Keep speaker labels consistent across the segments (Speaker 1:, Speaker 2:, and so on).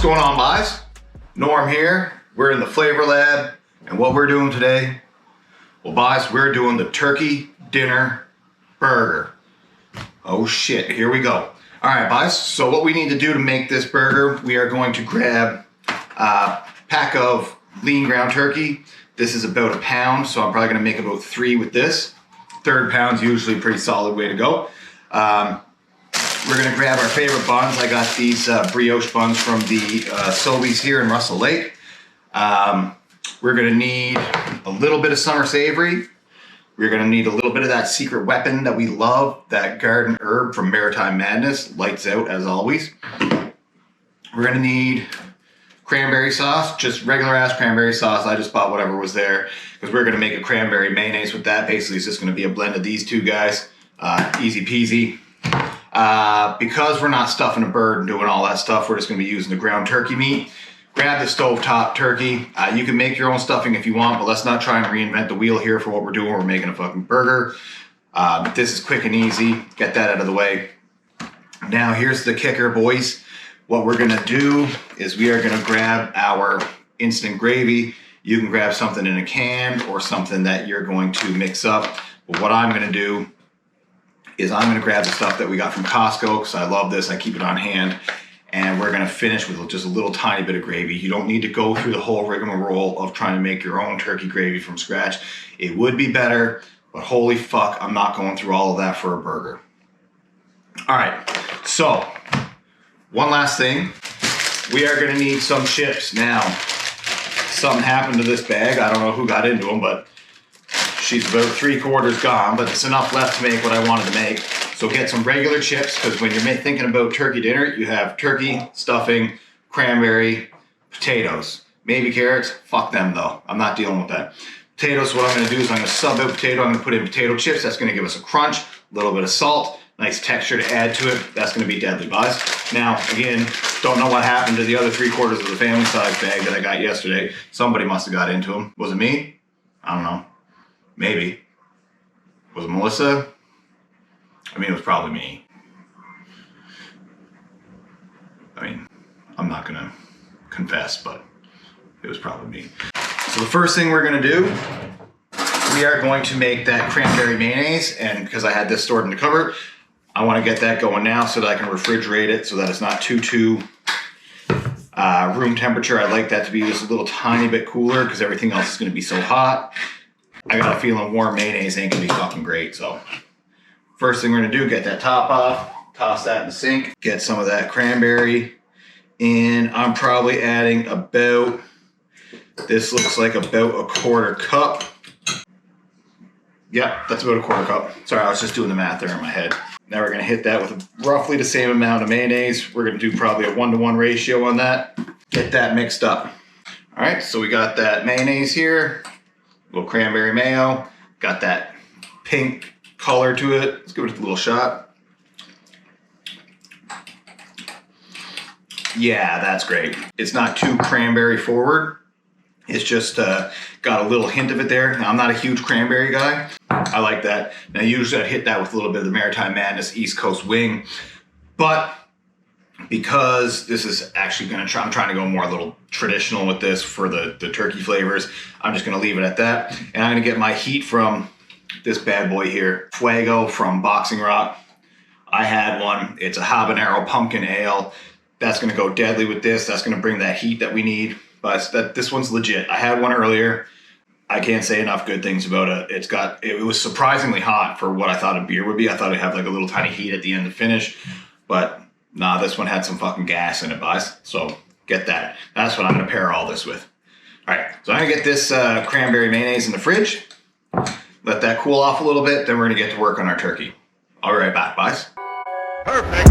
Speaker 1: going on, guys? Norm here. We're in the flavor lab, and what we're doing today, well, guys, we're doing the turkey dinner burger. Oh shit, here we go. All right, guys, so what we need to do to make this burger, we are going to grab a pack of lean ground turkey. This is about a pound, so I'm probably gonna make about 3 with this. Third pound's usually a pretty solid way to go. We're gonna grab our favorite buns. I got these brioche buns from the Sobeys here in Russell Lake. We're gonna need a little bit of summer savory. We're gonna need a little bit of that secret weapon that we love, that garden herb from Maritime Madness, lights out as always. We're gonna need cranberry sauce, just regular ass cranberry sauce. I just bought whatever was there because we're gonna make a cranberry mayonnaise with that. Basically, it's just gonna be a blend of these two guys. Easy peasy. Because we're not stuffing a bird and doing all that stuff, we're just gonna be using the ground turkey meat. Grab the stovetop turkey. You can make your own stuffing if you want, but let's not try and reinvent the wheel here for what we're doing. We're making a fucking burger. This is quick and easy. Get that out of the way. Now here's the kicker, boys. What we're gonna do is we are gonna grab our instant gravy. You can grab something in a can or something that you're going to mix up. But what I'm gonna do is I'm gonna grab the stuff that we got from Costco, because I love this, I keep it on hand, and we're gonna finish with just a little tiny bit of gravy. You don't need to go through the whole rigmarole of trying to make your own turkey gravy from scratch. It would be better, but holy fuck, I'm not going through all of that for a burger. All right, so one last thing. We are gonna need some chips. Now, something happened to this bag. I don't know who got into them, but she's about 3/4 gone, but it's enough left to make what I wanted to make. So get some regular chips, because when you're thinking about turkey dinner, you have turkey, stuffing, cranberry, potatoes, maybe carrots. Fuck them though. I'm not dealing with that. Potatoes, what I'm gonna do is I'm gonna sub out potato. I'm gonna put in potato chips. That's gonna give us a crunch, a little bit of salt, nice texture to add to it. That's gonna be deadly, guys. Now, again, don't know what happened to the other 3/4 of the family size bag that I got yesterday. Somebody must have got into them. Was it me? I don't know. Maybe. Was it Melissa? I mean, it was probably me. I mean, I'm not gonna confess, but it was probably me. So the first thing we're gonna do, we are going to make that cranberry mayonnaise, and because I had this stored in the cupboard, I wanna get that going now so that I can refrigerate it so that it's not too room temperature. I like that to be just a little tiny bit cooler because everything else is gonna be so hot. I got a feeling warm mayonnaise ain't gonna be fucking great, so. First thing we're gonna do, get that top off, toss that in the sink, get some of that cranberry in. I'm probably adding about, this looks like about a 1/4 cup. Yeah, that's about a 1/4 cup. Sorry, I was just doing the math there in my head. Now we're gonna hit that with roughly the same amount of mayonnaise. We're gonna do probably a 1-to-1 ratio on that. Get that mixed up. All right, so we got that mayonnaise here, a little cranberry mayo, got that pink color to it. Let's give it a little shot. Yeah, that's great. It's not too cranberry forward. It's just got a little hint of it there. Now, I'm not a huge cranberry guy. I like that. Now, usually I'd hit that with a little bit of the Maritime Madness East Coast wing, but because this is actually I'm trying to go more a little traditional with this for the turkey flavors, I'm just gonna leave it at that. And I'm gonna get my heat from this bad boy here, Fuego from Boxing Rock. I had one. It's a habanero pumpkin ale. That's gonna go deadly with this. That's gonna bring that heat that we need. But this one's legit. I had one earlier. I can't say enough good things about it. It was surprisingly hot for what I thought a beer would be. I thought it'd have like a little tiny heat at the end to finish, but nah, this one had some fucking gas in it, guys. So get that. That's what I'm gonna pair all this with. All right, so I'm gonna get this cranberry mayonnaise in the fridge. Let that cool off a little bit, then we're gonna get to work on our turkey. I'll be right back, guys.
Speaker 2: Perfect.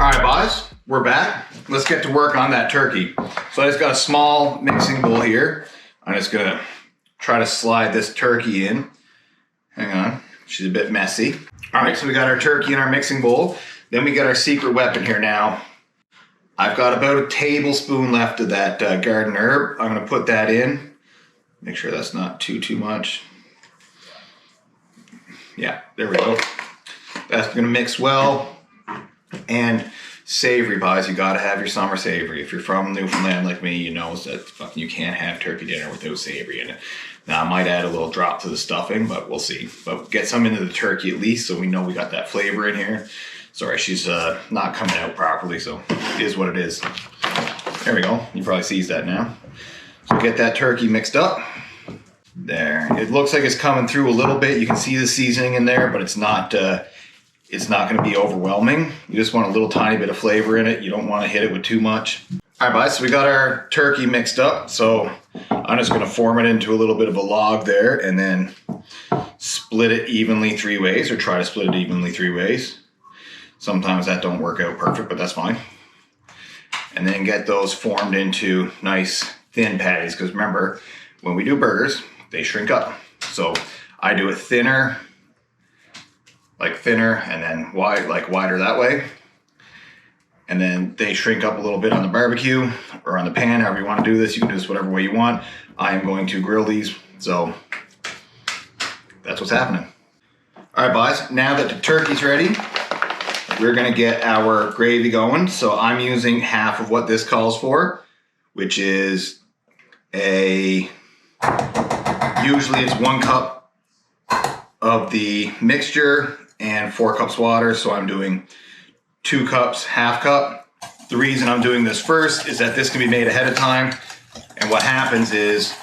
Speaker 1: All right, guys, we're back. Let's get to work on that turkey. So I just got a small mixing bowl here. I'm just gonna try to slide this turkey in. Hang on, she's a bit messy. All right, so we got our turkey in our mixing bowl. Then we got our secret weapon here now. I've got about a tablespoon left of that garden herb. I'm gonna put that in. Make sure that's not too much. Yeah, there we go. That's gonna mix well. And Savory, guys, you gotta have your summer savory. If you're from Newfoundland like me, you know that fucking you can't have turkey dinner without savory in it. Now I might add a little drop to the stuffing, but we'll see. But get some into the turkey at least, so we know we got that flavor in here. Sorry, she's not coming out properly, so it is what it is. There we go. You probably sees that now. So get that turkey mixed up. There. It looks like it's coming through a little bit. You can see the seasoning in there, but it's not going to be overwhelming. You just want a little tiny bit of flavor in it. You don't want to hit it with too much. All right, guys, so we got our turkey mixed up. So I'm just going to form it into a little bit of a log there and then split it evenly 3 ways, or try to split it evenly 3 ways. Sometimes that don't work out perfect, but that's fine. And then get those formed into nice thin patties, because remember, when we do burgers, they shrink up. So I do it thinner, and then wider that way. And then they shrink up a little bit on the barbecue or on the pan, however you want to do this. You can do this whatever way you want. I am going to grill these, so that's what's happening. All right, guys, now that the turkey's ready, we're gonna get our gravy going. So I'm using half of what this calls for, which is usually it's 1 cup of the mixture and 4 cups water. So I'm doing 2 cups, half cup. The reason I'm doing this first is that this can be made ahead of time. And what happens is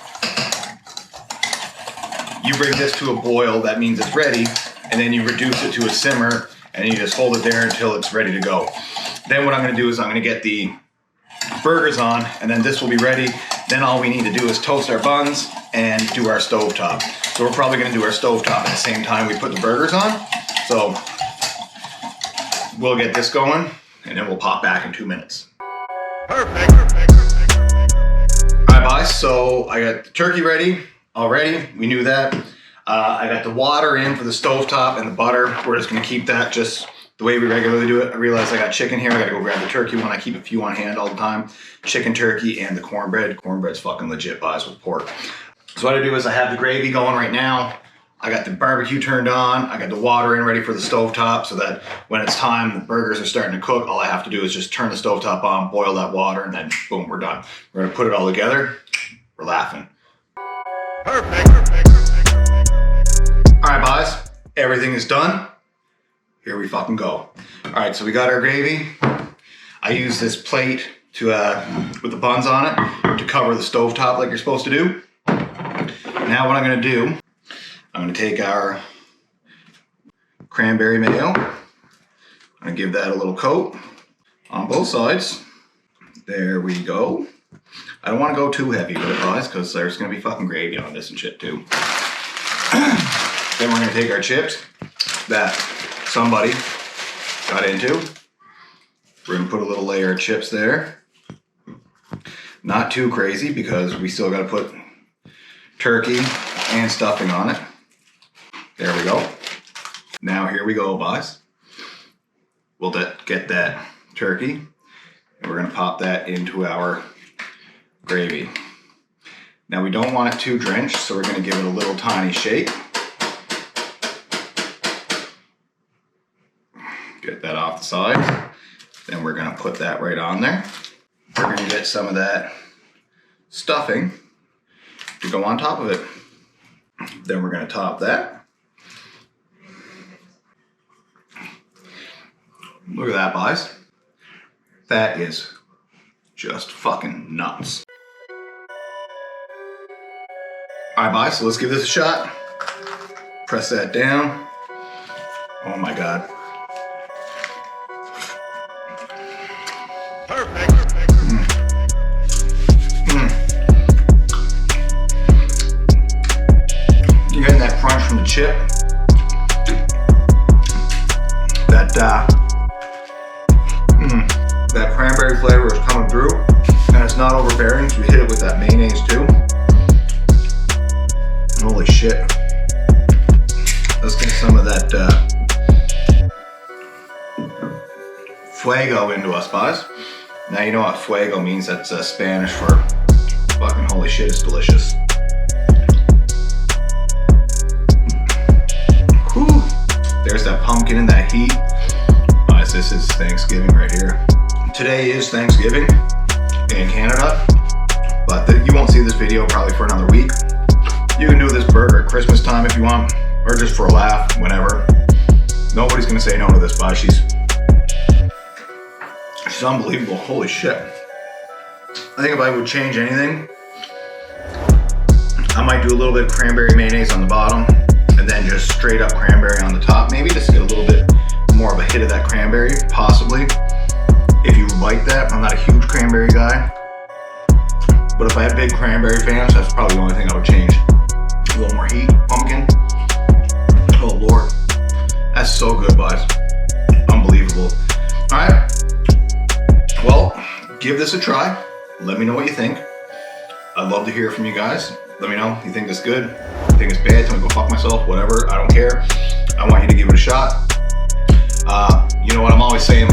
Speaker 1: you bring this to a boil, that means it's ready, and then you reduce it to a simmer and you just hold it there until it's ready to go. Then what I'm gonna do is I'm gonna get the burgers on, and then this will be ready. Then all we need to do is toast our buns and do our stovetop. So we're probably gonna do our stovetop at the same time we put the burgers on. So we'll get this going and then we'll pop back in 2 minutes. Perfect. All right, guys, so I got the turkey ready already. We knew that. I got the water in for the stovetop and the butter. We're just gonna keep that just the way we regularly do it. I realized I got chicken here. I gotta go grab the turkey one. I keep a few on hand all the time. Chicken, turkey, and the cornbread. Cornbread's fucking legit, guys, with pork. So what I do is I have the gravy going right now. I got the barbecue turned on. I got the water in ready for the stovetop, so that when it's time, the burgers are starting to cook. All I have to do is just turn the stovetop on, boil that water, and then boom, we're done. We're gonna put it all together. We're laughing. Perfect. All right, guys, everything is done. Here we fucking go. All right, so we got our gravy. I use this plate to with the buns on it to cover the stovetop like you're supposed to do. Now what I'm gonna do, I'm gonna take our cranberry mayo. I'm gonna give that a little coat on both sides. There we go. I don't wanna go too heavy with it, guys, because there's gonna be fucking gravy on this and shit too. Then we're gonna take our chips that somebody got into. We're gonna put a little layer of chips there. Not too crazy because we still gotta put turkey and stuffing on it. There we go. Now here we go, guys. We'll get that turkey and we're gonna pop that into our gravy. Now we don't want it too drenched, so we're gonna give it a little tiny shake. Get that off the side. Then we're gonna put that right on there. We're gonna get some of that stuffing to go on top of it. Then we're gonna top that. Look at that, guys. That is just fucking nuts. All right, guys, so let's give this a shot. Press that down. Oh my God. Perfect. You're getting that crunch from the chip. That cranberry flavor is coming through, and it's not overbearing, so we hit it with that mayonnaise too. Holy shit. Let's get some of that fuego into us, guys. Now you know what fuego means. That's Spanish for fucking holy shit, it's delicious. Whew. There's that pumpkin and that heat. Guys, guess this is Thanksgiving right here. Today is Thanksgiving in Canada, but you won't see this video probably for another week. You can do this burger at Christmas time if you want, or just for a laugh, whenever. Nobody's gonna say no to this, but she's unbelievable. Holy shit. I think if I would change anything, I might do a little bit of cranberry mayonnaise on the bottom and then just straight up cranberry on the top. Maybe just get a little bit more of a hit of that cranberry, possibly. If you like that, I'm not a huge cranberry guy. But if I had big cranberry fans, that's probably the only thing I would change. A little more heat, pumpkin. Oh Lord, that's so good, boys. Unbelievable. All right, well, give this a try. Let me know what you think. I'd love to hear from you guys. Let me know, you think it's good, you think it's bad, tell me to go fuck myself, whatever, I don't care. I want you to give it a shot. You know what I'm always saying,